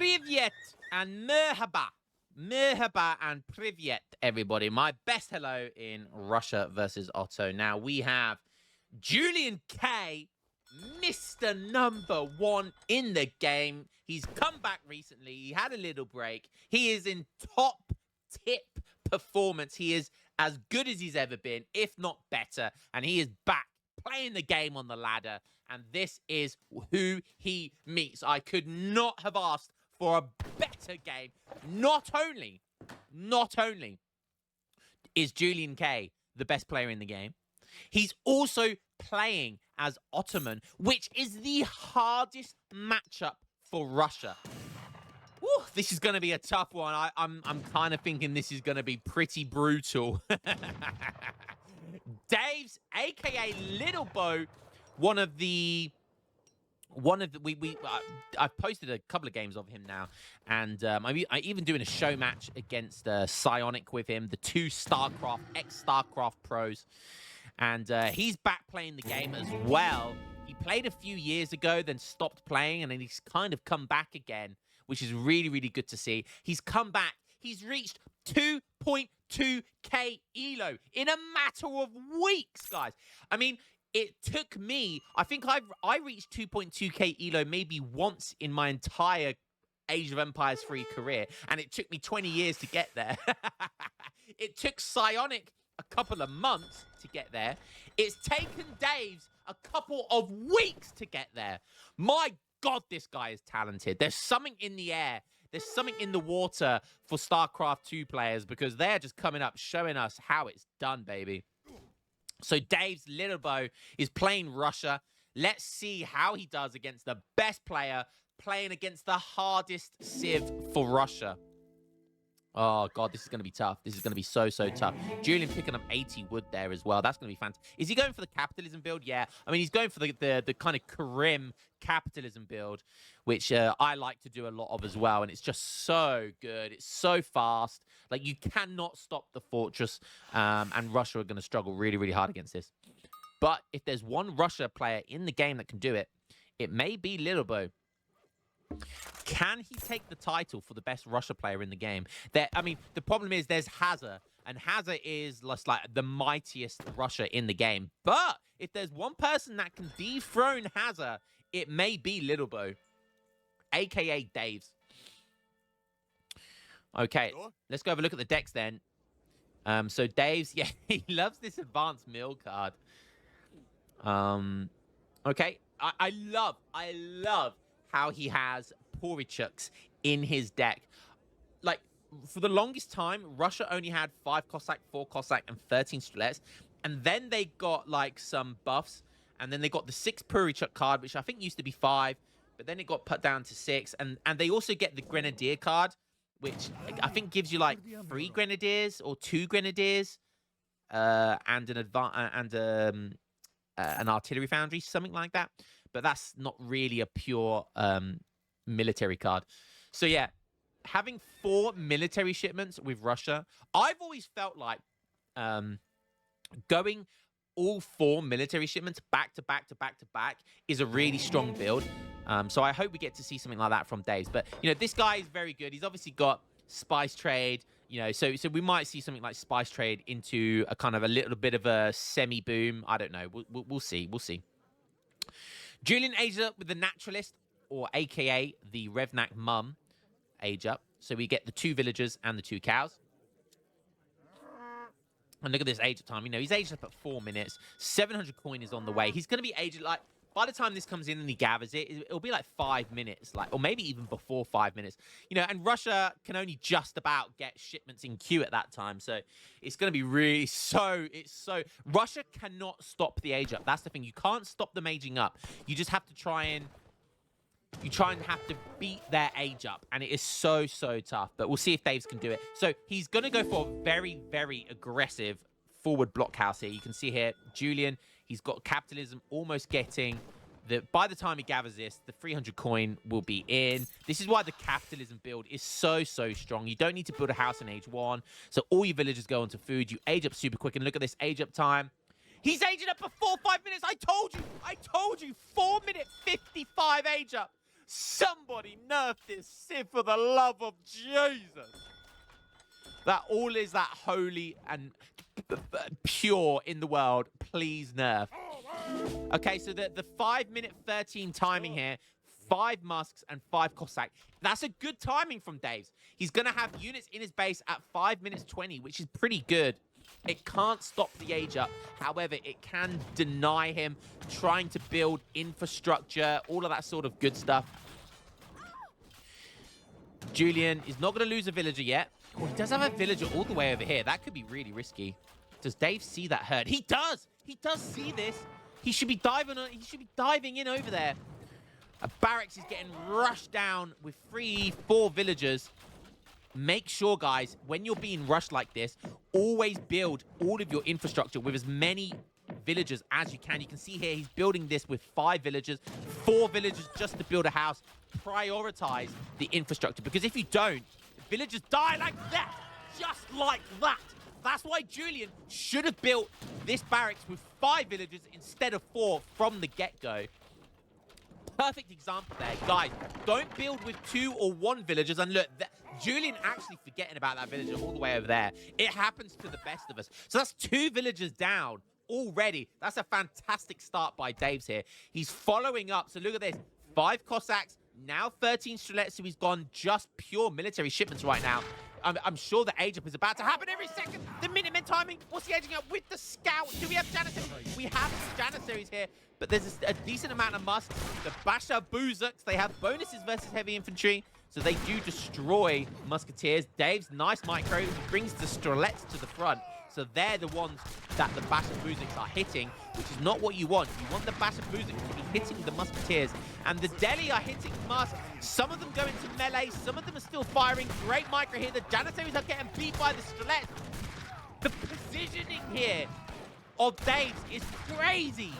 Privyet and merhaba. Merhaba and privyet, everybody. My best hello in Russia versus Otto. Now we have Julian K, Mr. Number One in the game. He's come back recently. He had a little break. He is in top tip performance. He is as good as he's ever been, if not better. And he is back playing the game on the ladder. And this is who he meets. I could not have asked for a better game. Not only is Julian K the best player in the game, he's also playing as Ottoman, which is the hardest matchup for Russia. Woo, this is going to be a tough one. I'm kind of thinking this is going to be pretty brutal. Dave's, aka Little Bo, I've posted a couple of games of him now, and I'm even doing a show match against Psionic with him, the two ex-StarCraft pros, and he's back playing the game as well. He played a few years ago, then stopped playing, and then he's kind of come back again, which is really, really good to see. He's come back. He's reached 2.2k elo in a matter of weeks, guys. I mean, it took me, I think I reached 2.2k elo maybe once in my entire Age of Empires 3 career, and it took me 20 years to get there. It took Psionic a couple of months to get there. It's taken Dave's a couple of weeks to get there. My God, this guy is talented. There's something in the air. There's something in the water for StarCraft 2 players, because they're just coming up showing us how it's done, baby. So Dave's Little Bo is playing Russia. Let's see how he does against the best player playing against the hardest civ for Russia. Oh, God, this is going to be tough. This is going to be so, so tough. Julian picking up 80 wood there as well. That's going to be fantastic. Is he going for the capitalism build? Yeah. I mean, he's going for the kind of Krim capitalism build, which I like to do a lot of as well. And it's just so good. It's so fast. Like, you cannot stop the fortress. And Russia are going to struggle really, really hard against this. But if there's one Russia player in the game that can do it, it may be Little Bo. Can he take the title for the best Russia player in the game? I mean, the problem is there's Hazard, and Hazard is just like the mightiest Russia in the game. But if there's one person that can dethrone Hazard, it may be Little Bo, aka Dave's. Okay, let's go have a look at the decks then. So Dave's, yeah, he loves this advanced mill card. Okay, I love how he has Porichuks in his deck. Like, for the longest time, Russia only had 5 Cossack, 4 Cossack, and 13 Strelets. And then they got, like, some buffs. And then they got the 6 Porichuk card, which I think used to be 5. But then it got put down to 6. And they also get the Grenadier card, which I think gives you, like, 3 Grenadiers or 2 Grenadiers. And an Artillery Foundry, something like that. But that's not really a pure military card. So, yeah, having 4 military shipments with Russia, I've always felt like going all 4 military shipments back to back to back to back is a really strong build. So I hope we get to see something like that from Dave's. But, you know, this guy is very good. He's obviously got spice trade, you know, so we might see something like spice trade into a kind of a little bit of a semi-boom. I don't know. We'll see. We'll see. Julian aged up with the Naturalist, or a.k.a. the Revnak Mum age up. So we get the 2 villagers and the 2 cows. And look at this age up time. You know, he's aged up at 4 minutes. 700 coin is on the way. He's going to be aged, like, by the time this comes in and he gathers it, it'll be like 5 minutes, like, or maybe even before 5 minutes. You know, and Russia can only just about get shipments in queue at that time. So it's going to be really Russia cannot stop the age up. That's the thing. You can't stop them aging up. You just have to try and have to beat their age up. And it is so, so tough. But we'll see if Dave's can do it. So he's going to go for a very, very aggressive forward blockhouse here. You can see here, Julian, he's got capitalism almost getting by the time he gathers this, the 300 coin will be in. This is why the capitalism build is so, so strong. You don't need to build a house in age 1. So all your villagers go onto food. You age up super quick. And look at this age up time. He's aging up for 4 or 5 minutes. I told you. 4 minute 55 age up. Somebody nerf this Civ for the love of Jesus. That all is that holy and pure in the world. Please nerf. Okay, so the 5-minute 13 timing here. 5 Musks and 5 Cossack. That's a good timing from Dave's. He's going to have units in his base at 5 minutes 20, which is pretty good. It can't stop the age up. However, it can deny him trying to build infrastructure, all of that sort of good stuff. Julian is not going to lose a villager yet. Oh, he does have a villager all the way over here. That could be really risky. Does Dave see that herd? He does. He does see this. He should be diving on. He should be diving in over there. A barracks is getting rushed down with 3-4 villagers. Make sure, guys, when you're being rushed like this, always build all of your infrastructure with as many villagers as you can. You can see here he's building this with 5 villagers, 4 villagers just to build a house. Prioritize the infrastructure, because if you don't, villagers die like that, just like that. That's why Julian should have built this barracks with 5 villagers instead of 4 from the get-go. Perfect example there. Guys, don't build with 2 or 1 villagers. And look, Julian actually forgetting about that villager all the way over there. It happens to the best of us. So that's 2 villagers down already. That's a fantastic start by Dave's here. He's following up. So look at this. 5 Cossacks, now 13 Strelets. So he's gone just pure military shipments right now. I'm sure the age up is about to happen every second. The Minutemen timing. What's the aging up with the scout? Do we have Janissaries? We have Janissaries here, but there's a decent amount of Musk. The Basha Buzuks, they have bonuses versus heavy infantry, so they do destroy musketeers. Dave's nice micro. He brings the Strelets to the front, so they're the ones that the Basha Buzuks are hitting, which is not what you want. You want the Basha Buzuks to be hitting the musketeers, and the Delhi are hitting Musk. Some of them go into melee, some of them are still firing. Great micro here. The Janissaries are getting beat by the Strelets. The positioning here of Dave's is crazy.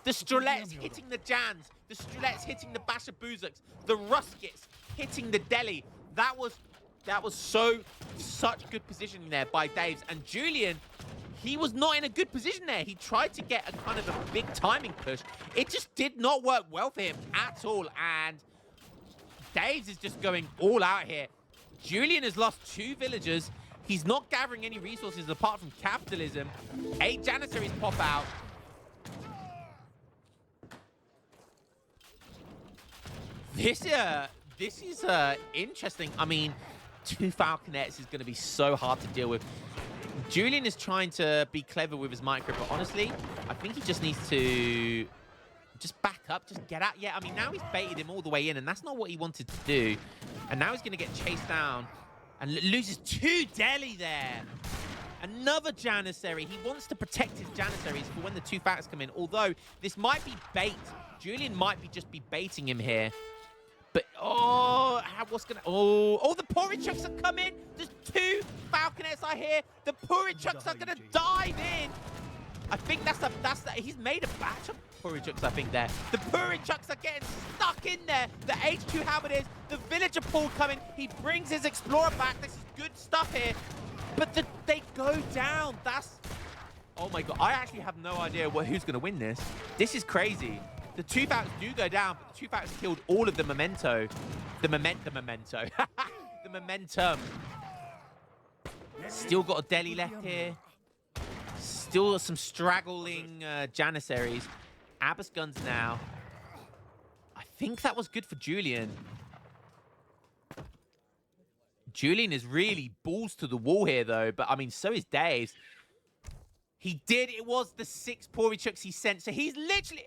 The Strelets hitting the Jans, the Strelets hitting the Basha Buzuks, the Ruskets hitting the Delhi. That was such good positioning there by Dave's. And Julian, he was not in a good position there. He tried to get a kind of a big timing push. It just did not work well for him at all. And Dave's is just going all out here. Julian has lost 2 villagers. He's not gathering any resources apart from capitalism. 8 Janissaries pop out. This is interesting. I mean, 2 Falconets is going to be so hard to deal with. Julian is trying to be clever with his micro, but honestly, I think he just needs to just back up, just get out. Yeah, I mean, now he's baited him all the way in, and that's not what he wanted to do. And now he's going to get chased down and loses 2 Delhi there. Another Janissary. He wants to protect his Janissaries for when the 2 Falcons come in, although this might be bait. Julian might just be baiting him here. But, what's going to... Oh, the Porichucks have come in. There's 2 Falconets I hear. The Porichucks are going to dive in. I think that's he's made a batch of Porichucks, I think, there. The Porichucks are getting stuck in there. The HQ Halberdiers, the Villager Pool coming. He brings his Explorer back. This is good stuff here. But they go down. That's... Oh, my God. I actually have no idea who's going to win this. This is crazy. The 2 Falcons do go down, but the 2 Falcons killed all of the memento. The memento. The momentum. Still got a Delhi left here. Still some straggling Janissaries. Abbas guns now. I think that was good for Julian. Julian is really balls to the wall here, though. But, I mean, so is Dave's. He did. It was the 6 Porichucks he sent. So he's literally...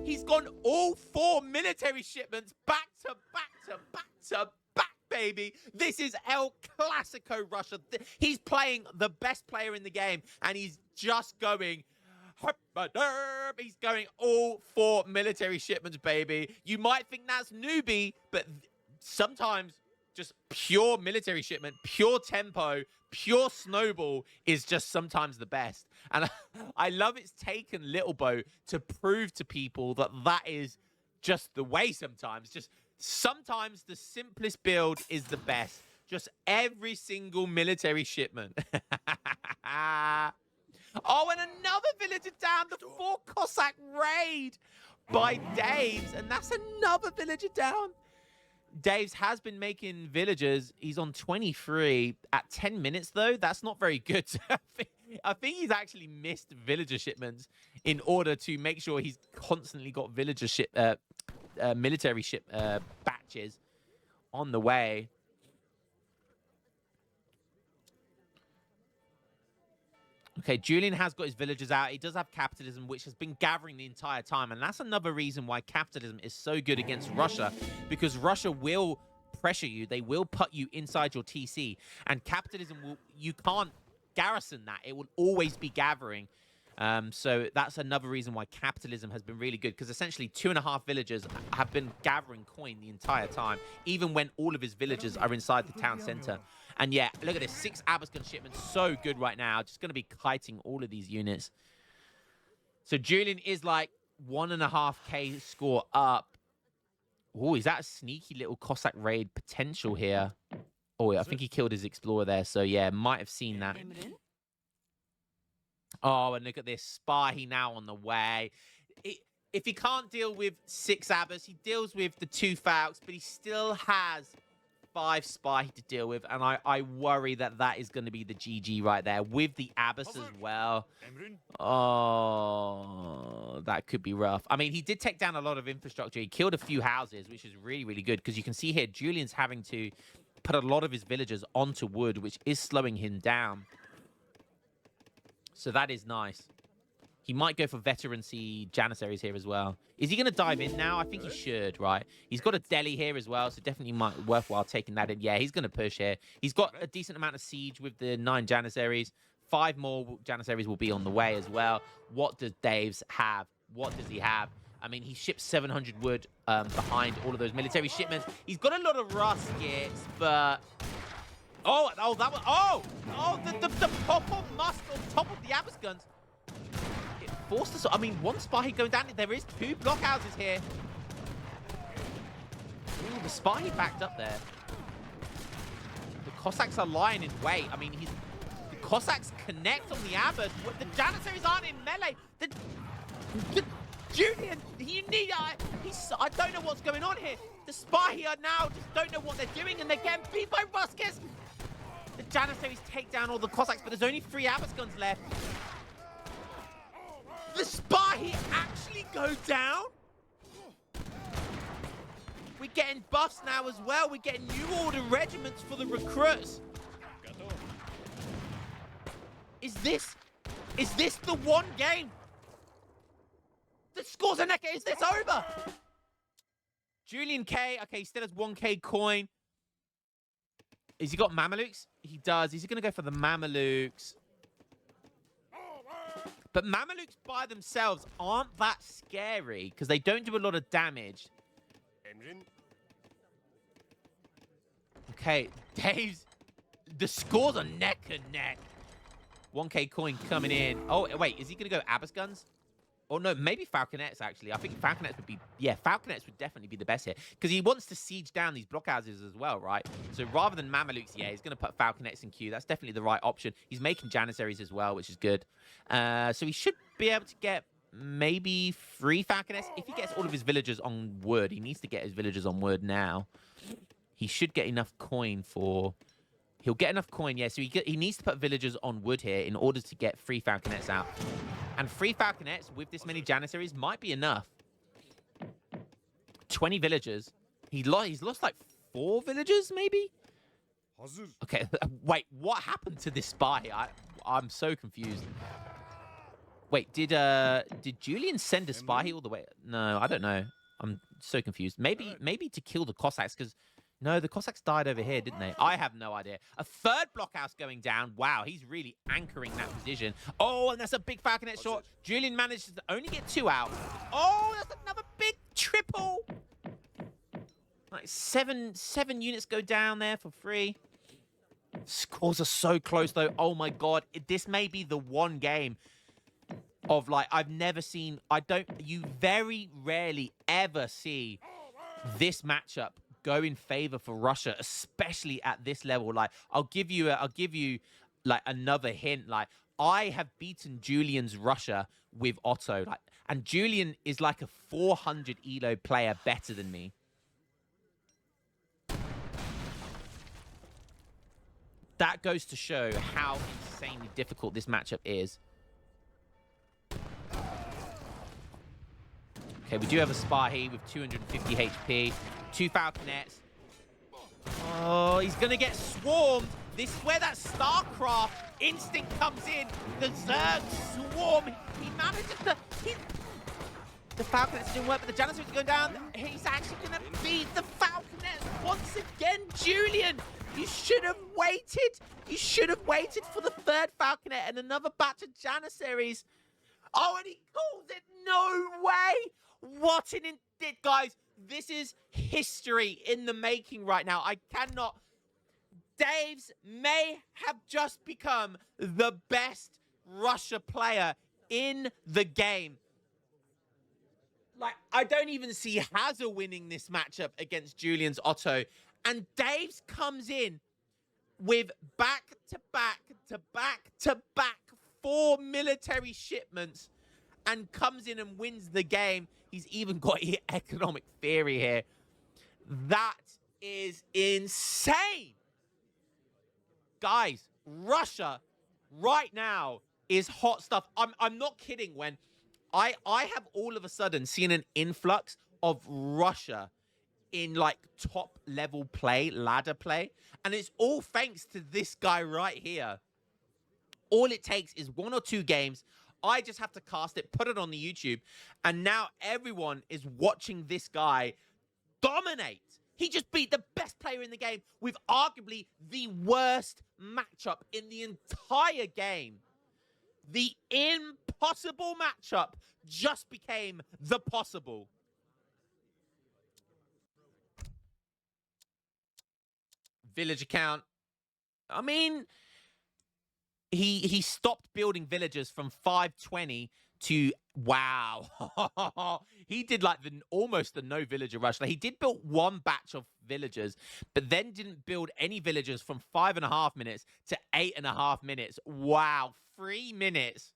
He's gone all 4 military shipments back to back to back to back, baby. This is El Clasico Russia. He's playing the best player in the game. And he's just going... He's going all 4 military shipments, baby. You might think that's newbie, but sometimes just pure military shipment, pure tempo, pure snowball is just sometimes the best. And I love it's taken Little Bow to prove to people that that is just the way sometimes. Just sometimes the simplest build is the best. Just every single military shipment. Oh, and another villager down. The 4 Cossack raid. by Dave's, and that's another villager down. Dave's has been making villagers. He's on 23 at 10 minutes, though. That's not very good. I think he's actually missed villager shipments in order to make sure he's constantly got villager military ship batches on the way. Okay, Julian has got his villagers out. He does have capitalism, which has been gathering the entire time. And that's another reason why capitalism is so good against Russia, because Russia will pressure you. They will put you inside your TC. And capitalism, you can't garrison that. It will always be gathering. So that's another reason why capitalism has been really good, because essentially 2.5 villagers have been gathering coin the entire time, even when all of his villagers are inside the town center. And yeah, look at this, 6 Abascan shipments, so good right now. Just going to be kiting all of these units. So Julian is like 1.5k score up. Oh, is that a sneaky little Cossack raid potential here? Oh, yeah, I think he killed his explorer there. So yeah, might have seen that. Oh, and look at this, Spahi now on the way. If he can't deal with 6 Abbas, he deals with the 2 Falks, but he still has 5 Spahi to deal with, and I worry that is going to be the GG right there, with the Abbas as well. Oh, that could be rough. I mean, he did take down a lot of infrastructure. He killed a few houses, which is really, really good, because you can see here, Julian's having to put a lot of his villagers onto wood, which is slowing him down. So that is nice. He might go for veterancy Janissaries here as well. Is he going to dive in now? I think he should, right? He's got a Delhi here as well, so definitely might worthwhile taking that in. Yeah, he's going to push here. He's got a decent amount of siege with the 9 Janissaries. 5 more Janissaries will be on the way as well. What does Dave's have? What does he have? I mean, he ships 700 wood behind all of those military shipments. He's got a lot of ruskets, but... Oh, that was... the pop-up musk on top of the Abbas guns. It forced us... I mean, one Spahi going down. There is 2 blockhouses here. Ooh, the Spahi backed up there. The Cossacks are lying in wait. I mean, the Cossacks connect on the Abbas. The Janissaries aren't in melee. The Julian, I don't know what's going on here. The Spahi are now just don't know what they're doing, and they're getting beat by Ruskers. The Janissaries take down all the Cossacks, but there's only 3 Abbas guns left. The Spahi actually go down? We're getting buffs now as well. We're getting new order regiments for the recruits. Is this the one game? The scores are naked. Is this over? Julian K. Okay, he still has 1k coin. Has he got Mamelukes? He does. He's going to go for the Mamelukes. But Mamelukes by themselves aren't that scary because they don't do a lot of damage. Okay, Dave's... The scores are neck and neck. 1k coin coming in. Oh, wait, is he going to go Abbas guns? Oh, no, maybe Falconets, actually. I think Falconets would be... Yeah, Falconets would definitely be the best here. Because he wants to siege down these blockhouses as well, right? So rather than Mamelukes, yeah, he's going to put Falconets in queue. That's definitely the right option. He's making Janissaries as well, which is good. So he should be able to get maybe 3 Falconets. If he gets all of his villagers on wood, he needs to get his villagers on wood now. He should get enough coin for... He'll get enough coin, yeah. So he needs to put villagers on wood here in order to get 3 Falconets out. And 3 Falconets with this many Janissaries might be enough. 20 villagers. He's lost like 4 villagers, maybe? Okay, wait, what happened to this spy? I'm so confused. Wait, did Julian send a spy all the way? No, I don't know. I'm so confused. Maybe to kill the Cossacks, because... No, the Cossacks died over here, didn't they? I have no idea. A 3rd blockhouse going down. Wow, he's really anchoring that position. Oh, and that's a big Falconet shot. Julian manages to only get 2 out. Oh, that's another big triple. Like 7 units go down there for free. Scores are so close, though. Oh, my God. This may be the one game of, like, I've never seen... You very rarely ever see this matchup go in favor for Russia, especially at this level. Like, I'll give you like another hint. Like, I have beaten Julian's Russia with Otto. Like, And Julian is like a 400 elo player better than me. That goes to show how insanely difficult this matchup is. Okay, we do have a Spy here with 250 HP. 2 Falconets. Oh, he's going to get swarmed. This is where that StarCraft instinct comes in. The Zerg swarm. He manages to... The Falconets didn't work, but the Janissaries are going down. He's actually going to beat the Falconets once again. Julian, you should have waited. You should have waited for the third Falconet and another batch of Janissaries. Oh, and he calls it. No way. What an... Guys, this is history in the making right now. I cannot... Daves may have just become the best Russia player in the game. Like, I don't even see Hazard winning this matchup against Julian's Otto. And Daves comes in with back-to-back 4 military shipments and comes in and wins the game. He's even got economic theory here. That is insane. Guys, Russia right now is hot stuff. I'm not kidding when I have all of a sudden seen an influx of Russia in like top level play, ladder play. And it's all thanks to this guy right here. All it takes is 1 or 2 games. I just have to cast it, put it on the YouTube. And now everyone is watching this guy dominate. He just beat the best player in the game with arguably the worst matchup in the entire game. The impossible matchup just became the possible. Village account. I mean, he stopped building villagers from 520 to, wow. He did like almost the no villager rush. Like, he did build 1 batch of villagers, but then didn't build any villagers from 5.5 minutes to 8.5 minutes. Wow, 3 minutes.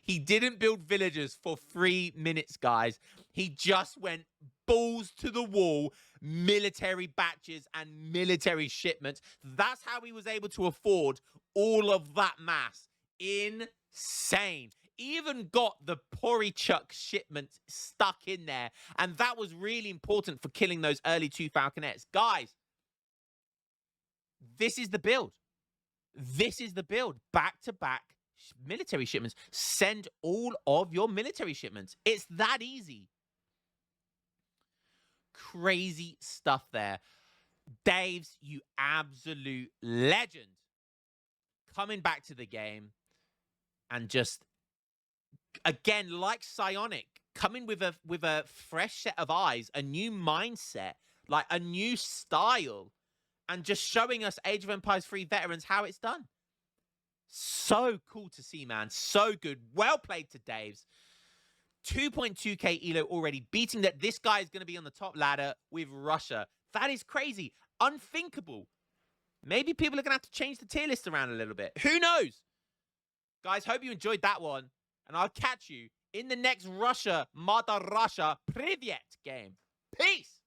He didn't build villagers for 3 minutes, guys. He just went balls to the wall, military batches and military shipments. That's how he was able to afford all of that mass. Insane. Even got the Porichuk shipment stuck in there. And that was really important for killing those early 2 Falconets. Guys, this is the build. This is the build. Back-to-back military shipments. Send all of your military shipments. It's that easy. Crazy stuff there. Daves, you absolute legend. Coming back to the game and just, again, like Psionic, coming with a fresh set of eyes, a new mindset, like a new style, and just showing us Age of Empires 3 veterans how it's done. So cool to see, man. So good. Well played to Daves. 2.2k elo already, beating that this guy is going to be on the top ladder with Russia. That is crazy. Unthinkable. Maybe people are going to have to change the tier list around a little bit. Who knows? Guys, hope you enjoyed that one. And I'll catch you in the next Russia, Mother Russia, Privyet game. Peace!